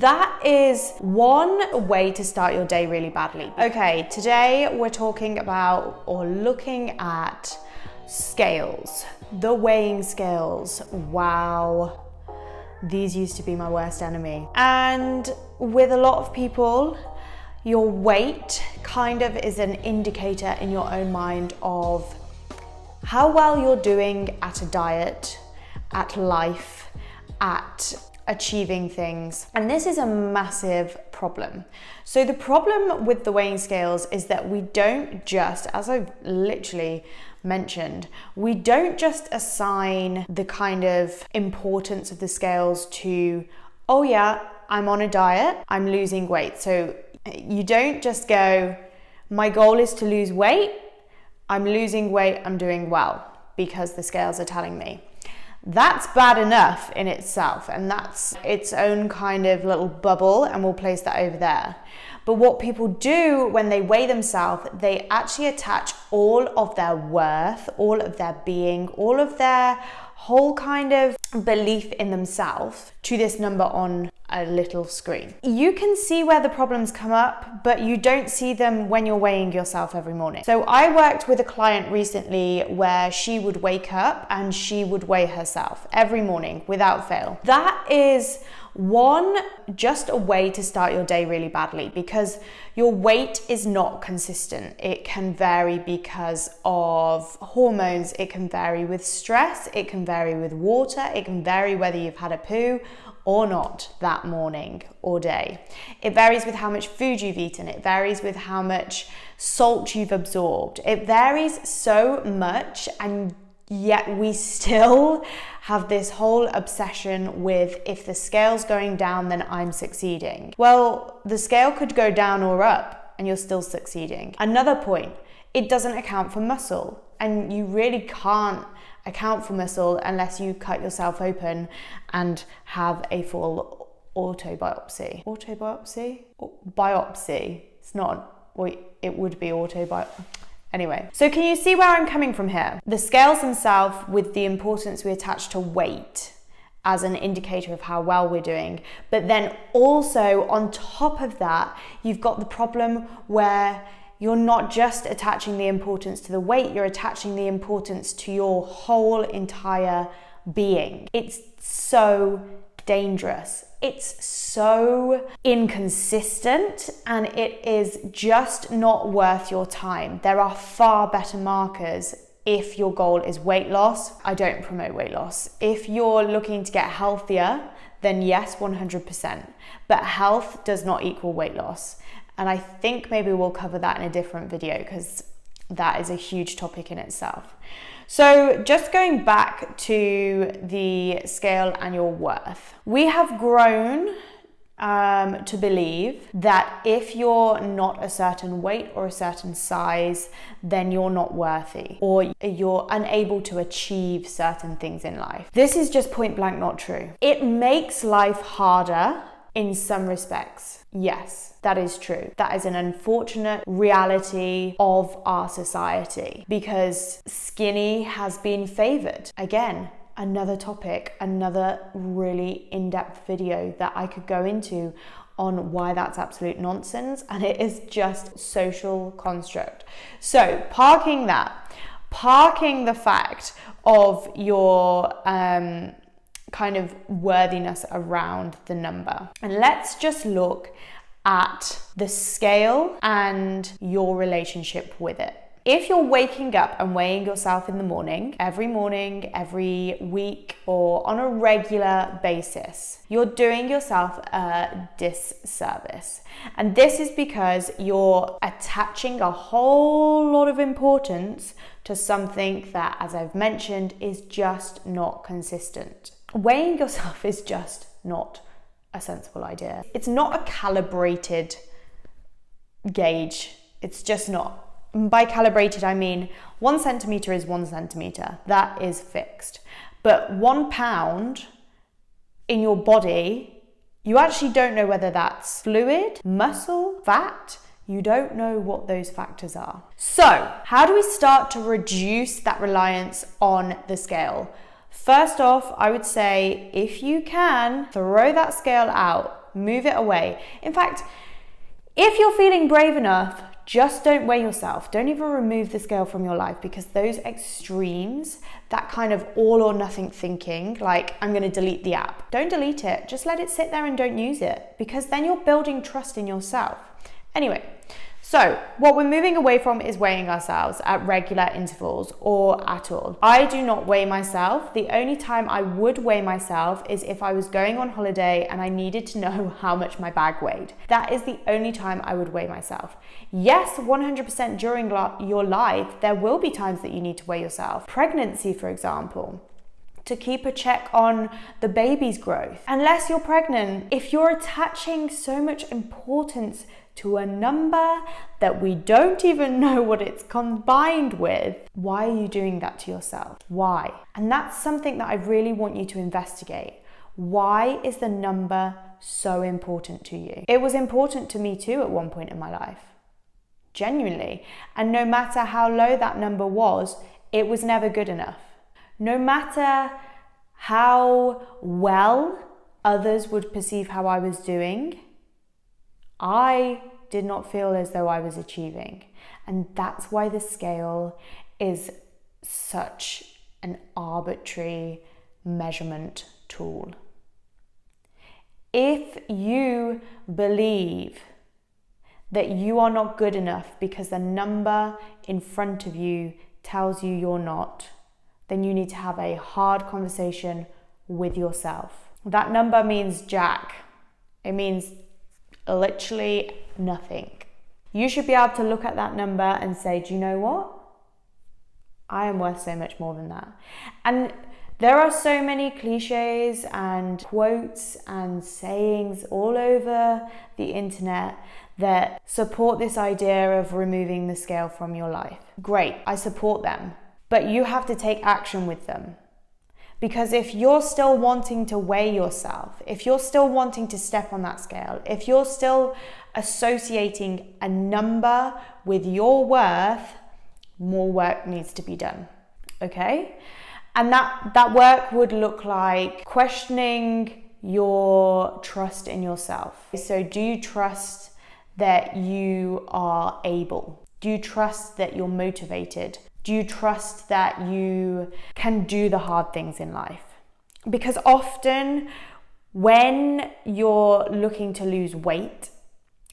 That is one way to start your day really badly. Okay, today we're talking about or looking at scales, the weighing scales. Wow, these used to be my worst enemy. And with a lot of people, your weight kind of is an indicator in your own mind of how well you're doing at a diet, at life, at achieving things. And this is a massive problem. So the problem with the weighing scales is that we don't just, as I've literally mentioned, we don't just assign the kind of importance of the scales to, oh yeah, I'm on a diet, I'm losing weight. So you don't just go, my goal is to lose weight, I'm losing weight, I'm doing well because the scales are telling me. That's bad enough in itself, and that's its own kind of little bubble, and we'll place that over there. But what people do when they weigh themselves, they actually attach all of their worth, all of their being, all of their whole kind of belief in themselves to this number on a little screen. You can see where the problems come up, but you don't see them when you're weighing yourself every morning. So I worked with a client recently where she would wake up and she would weigh herself every morning without fail. That is just a way to start your day really badly, because your weight is not consistent. It can vary because of hormones, it can vary with stress, it can vary with water, it can vary whether you've had a poo or not that morning or day. It varies with how much food you've eaten, it varies with how much salt you've absorbed. It varies so much, and yet we still have this whole obsession with, if the scale's going down, then I'm succeeding. Well, the scale could go down or up and you're still succeeding. Another point, it doesn't account for muscle, and you really can't account for muscle unless you cut yourself open and have a full biopsy. It's not, well, it would be autobiopsy. Anyway, so can you see where I'm coming from here? The scales themselves, with the importance we attach to weight as an indicator of how well we're doing, but then also on top of that, you've got the problem where you're not just attaching the importance to the weight, you're attaching the importance to your whole entire being. It's so dangerous. It's so inconsistent, and it is just not worth your time. There are far better markers if your goal is weight loss. I don't promote weight loss. If you're looking to get healthier, then yes, 100%. But health does not equal weight loss. And I think maybe we'll cover that in a different video, because that is a huge topic in itself. So just going back to the scale and your worth, we have grown to believe that if you're not a certain weight or a certain size, then you're not worthy, or you're unable to achieve certain things in life. This is just point blank not true. It makes life harder in some respects. Yes, that is true. That is an unfortunate reality of our society, because skinny has been favored. Again, another topic, another really in-depth video that I could go into on why that's absolute nonsense, and it is just social construct. So parking the fact of your kind of worthiness around the number, and let's just look at the scale and your relationship with it. If you're waking up and weighing yourself in the morning, every week, or on a regular basis, you're doing yourself a disservice. And this is because you're attaching a whole lot of importance to something that, as I've mentioned, is just not consistent. Weighing yourself is just not a sensible idea. It's not a calibrated gauge. It's just not. By calibrated, I mean 1 centimeter is 1 centimeter. That is fixed. But 1 pound in your body, you actually don't know whether that's fluid, muscle, fat. You don't know what those factors are. So, how do we start to reduce that reliance on the scale? First off, I would say, if you can, throw that scale out. Move it away. In fact, if you're feeling brave enough, just don't weigh yourself. Don't even remove the scale from your life, because those extremes, that kind of all or nothing thinking, like I'm going to delete the app. Don't delete it. Just let it sit there and don't use it, because then you're building trust in yourself. Anyway, so what we're moving away from is weighing ourselves at regular intervals or at all. I do not weigh myself. The only time I would weigh myself is if I was going on holiday and I needed to know how much my bag weighed. That is the only time I would weigh myself. Yes, 100% during your life, there will be times that you need to weigh yourself. Pregnancy, for example, to keep a check on the baby's growth. Unless you're pregnant, if you're attaching so much importance to a number that we don't even know what it's combined with, why are you doing that to yourself? Why? And that's something that I really want you to investigate. Why is the number so important to you? It was important to me too at one point in my life. Genuinely. And no matter how low that number was, it was never good enough. No matter how well others would perceive how I was doing, I did not feel as though I was achieving. And that's why the scale is such an arbitrary measurement tool. If you believe that you are not good enough because the number in front of you tells you you're not, then you need to have a hard conversation with yourself. That number means jack. It means literally nothing. You should be able to look at that number and say, do you know what? I am worth so much more than that. And there are so many cliches and quotes and sayings all over the internet that support this idea of removing the scale from your life. Great, I support them, but you have to take action with them. Because if you're still wanting to weigh yourself, if you're still wanting to step on that scale, if you're still associating a number with your worth, more work needs to be done, okay? And that work would look like questioning your trust in yourself. So do you trust that you are able? Do you trust that you're motivated? Do you trust that you can do the hard things in life? Because often when you're looking to lose weight,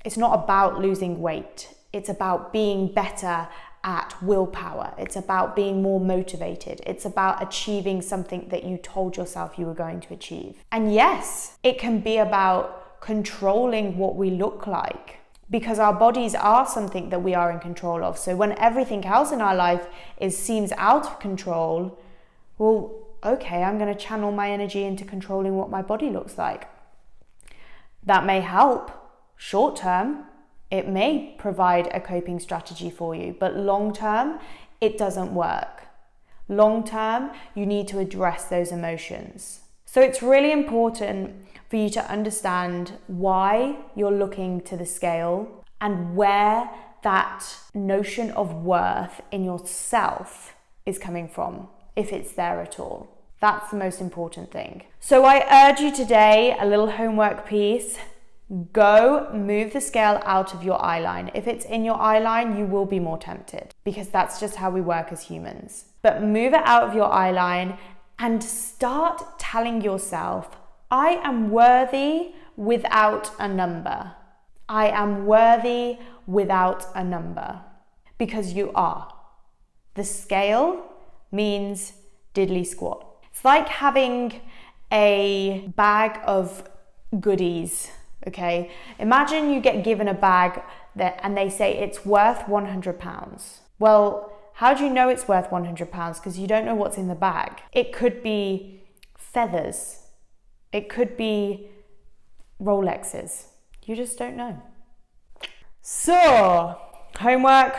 it's not about losing weight. It's about being better at willpower. It's about being more motivated. It's about achieving something that you told yourself you were going to achieve. And yes, it can be about controlling what we look like, because our bodies are something that we are in control of. So when everything else in our life seems out of control, well, okay, I'm going to channel my energy into controlling what my body looks like. That may help short term. It may provide a coping strategy for you, but long term, it doesn't work. Long term, you need to address those emotions. So it's really important for you to understand why you're looking to the scale and where that notion of worth in yourself is coming from, if it's there at all. That's the most important thing. So I urge you today, a little homework piece. Go move the scale out of your eye line. If it's in your eye line, you will be more tempted, because that's just how we work as humans. But move it out of your eye line and start telling yourself, I am worthy without a number. I am worthy without a number. Because you are. The scale means diddly squat. It's like having a bag of goodies. Okay, imagine you get given a bag and they say it's worth £100. Well, how do you know it's worth £100? Because you don't know what's in the bag. It could be feathers. It could be Rolexes. You just don't know. So, homework,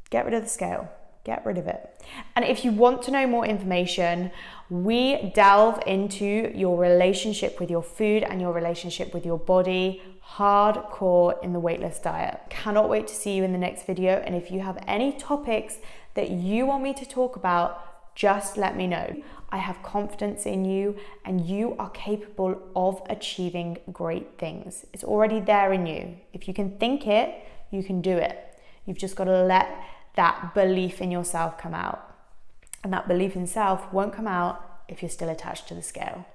get rid of the scale. Get rid of it. And if you want to know more information, we delve into your relationship with your food and your relationship with your body hardcore in the Weightless Diet. Cannot wait to see you in the next video. And if you have any topics that you want me to talk about, just let me know. I have confidence in you, and you are capable of achieving great things. It's already there in you. If you can think it, you can do it. You've just got to let that belief in yourself come out. And that belief in self won't come out if you're still attached to the scale.